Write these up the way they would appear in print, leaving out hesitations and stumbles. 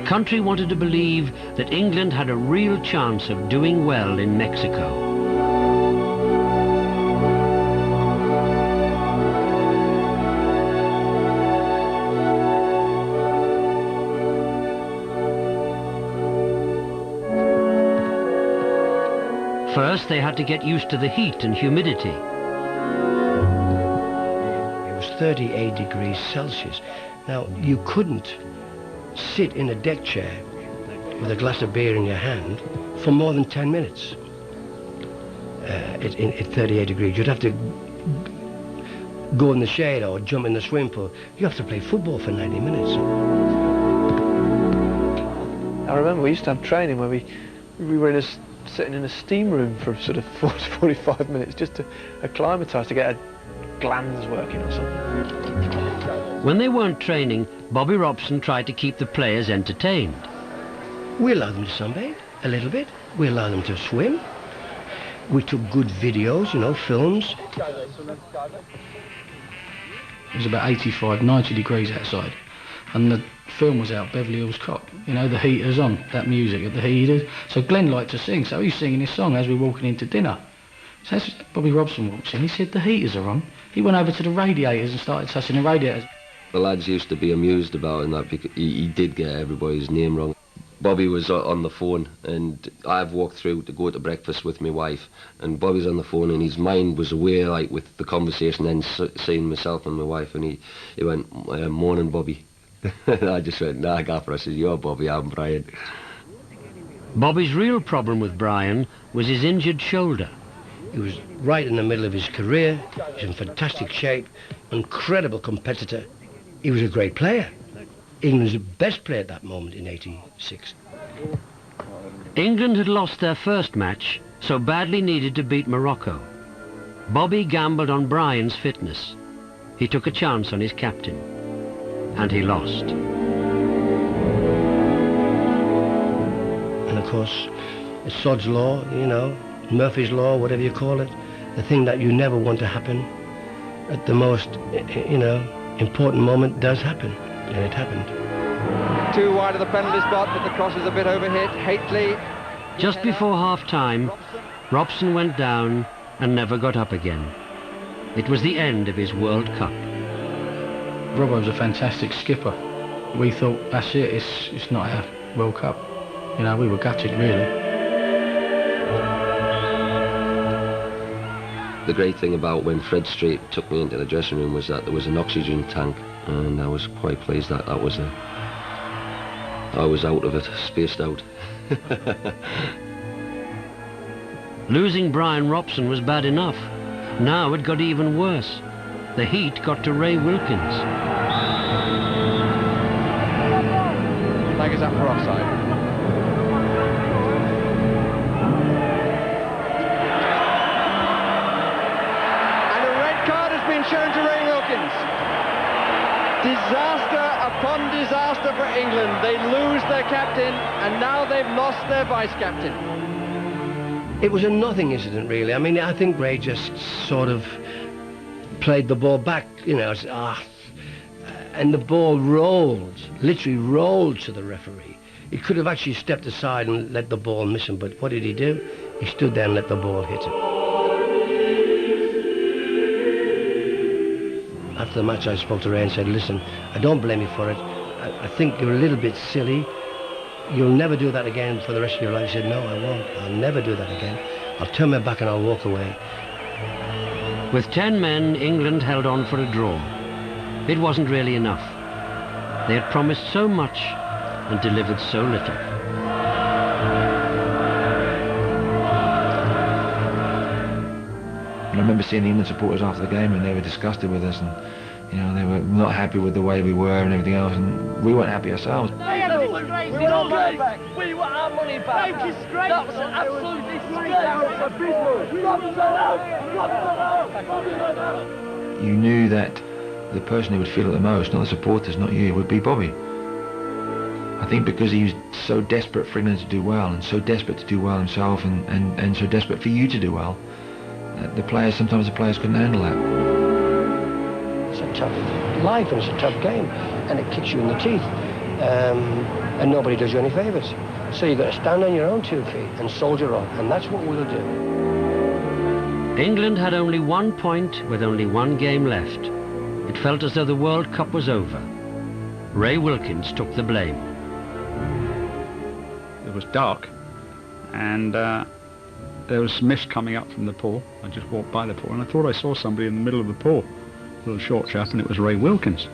country wanted to believe that England had a real chance of doing well in Mexico. First, they had to get used to the heat and humidity. It was 38 degrees Celsius. Now, you couldn't sit in a deck chair with a glass of beer in your hand for more than 10 minutes at 38 degrees. You'd have to go in the shade or jump in the swimming pool. You have to play football for 90 minutes. I remember we used to have training where we were sitting in a steam room for sort of 40 to 45 minutes just to acclimatise, to get our glands working or something. When they weren't training, Bobby Robson tried to keep the players entertained. We allowed them to sunbathe a little bit. We allowed them to swim. We took good videos, you know, films. It was about 85, 90 degrees outside, and the film was out, Beverly Hills Cop. You know, the heater's on, that music at the heaters. So Glenn liked to sing, so he's singing his song as we're walking into dinner. So as Bobby Robson walks in, he said, the heaters are on. He went over to the radiators and started touching the radiators. The lads used to be amused about it, that because he did get everybody's name wrong. Bobby was on the phone, and I've walked through to go to breakfast with my wife, and Bobby's on the phone, and his mind was away, like, with the conversation, then seeing myself and my wife, and he went, morning, Bobby. I just went, nah, Gaffer. I said, you're Bobby, I'm Bryan. Bobby's real problem with Bryan was his injured shoulder. He was right in the middle of his career. He was in fantastic shape, incredible competitor. He was a great player. England's best player at that moment in '86. England had lost their first match, so badly needed to beat Morocco. Bobby gambled on Bryan's fitness. He took a chance on his captain, and he lost. And of course, it's Sod's Law, you know, Murphy's Law, whatever you call it, the thing that you never want to happen at the most, you know, important moment does happen, and it happened. Too wide of the penalty spot, but the cross is a bit overhit. Hately. Just before half-time, Robson went down and never got up again. It was the end of his World Cup. Robbo was a fantastic skipper. We thought, that's it, it's not our World Cup. You know, we were gutted, really. The great thing about when Fred Street took me into the dressing room was that there was an oxygen tank, and I was quite pleased that I was out of it, spaced out. Losing Bryan Robson was bad enough. Now it got even worse. The heat got to Ray Wilkins. Flag is up for offside. And a red card has been shown to Ray Wilkins. Disaster upon disaster for England. They lose their captain, and now they've lost their vice-captain. It was a nothing incident, really. I mean, I think Ray just sort of played the ball back, you know, and the ball rolled, literally rolled to the referee. He could have actually stepped aside and let the ball miss him, but what did he do? He stood there and let the ball hit him. After the match, I spoke to Ray and said, listen, I don't blame you for it. I think you're a little bit silly. You'll never do that again for the rest of your life. He said, no, I won't. I'll never do that again. I'll turn my back and I'll walk away. With 10 men, England held on for a draw. It wasn't really enough. They had promised so much and delivered so little. I remember seeing the England supporters after the game, and they were disgusted with us, and you know, they were not happy with the way we were and everything else, and we weren't happy ourselves. We want our money back. We want our money back. That was absolutely disgraceful. You knew that the person who would feel it the most, not the supporters, not you, would be Bobby. I think because he was so desperate for England to do well, and so desperate to do well himself, and so desperate for you to do well, sometimes the players couldn't handle that. It's a tough life and it's a tough game, and it kicks you in the teeth. and nobody does you any favours. So you've got to stand on your own 2 feet and soldier on, and that's what we'll do. England had only 1 point with only 1 game left. It felt as though the World Cup was over. Ray Wilkins took the blame. It was dark, and there was mist coming up from the pool. I just walked by the pool, and I thought I saw somebody in the middle of the pool, a little short chap, and it was Ray Wilkins.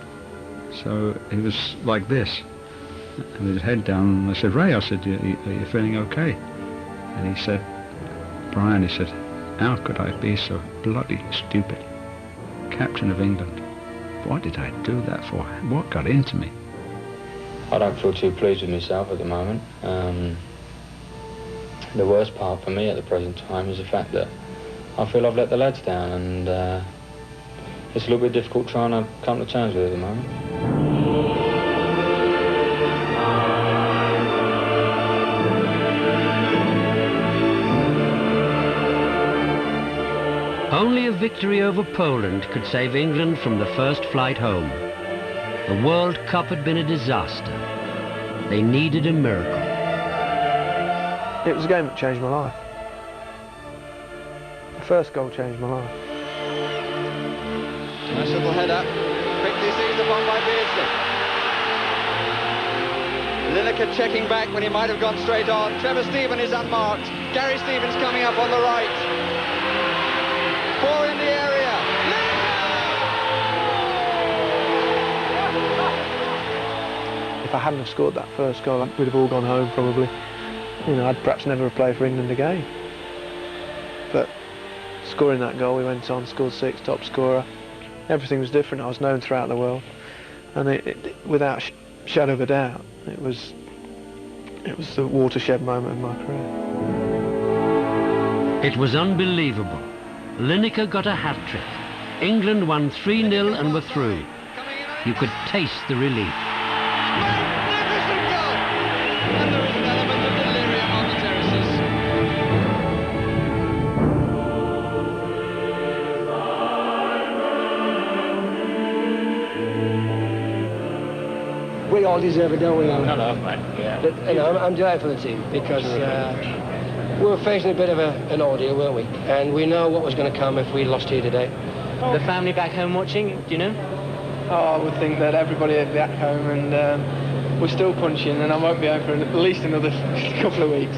So he was like this, and with his head down, and I said, "Ray," I said, are you feeling okay?" And he said, "Brian," he said, "how could I be so bloody stupid? Captain of England. What did I do that for? What got into me?" I don't feel too pleased with myself at the moment. The worst part for me at the present time is the fact that I feel I've let the lads down, and it's a little bit difficult trying to come to terms with it at the moment. Only a victory over Poland could save England from the first flight home. The World Cup had been a disaster. They needed a miracle. It was a game that changed my life. The first goal changed my life. Nice little header, quickly seized upon by Beardsley. Lineker checking back when he might have gone straight on. Trevor Stephen is unmarked. Gary Stevens coming up on the right. 4 in the area. If I hadn't have scored that first goal, we'd have all gone home probably. You know, I'd perhaps never have played for England again. But scoring that goal, we went on, scored 6, top scorer. Everything was different. I was known throughout the world, and without shadow of a doubt, it was the watershed moment of my career. It was unbelievable. Lineker got a hat-trick. England won 3-0 and were through. You could taste the relief. Magnificent goal! And there is an element of delirium on the terraces. We all deserve it, don't we, Alan? No, mate. Yeah. You know, I'm delighted for the team because we were facing a bit of an ordeal, weren't we? And we know what was going to come if we lost here today. The family back home watching, do you know? Oh, I would think that everybody would be at home, and we're still punching, and I won't be home for at least another couple of weeks.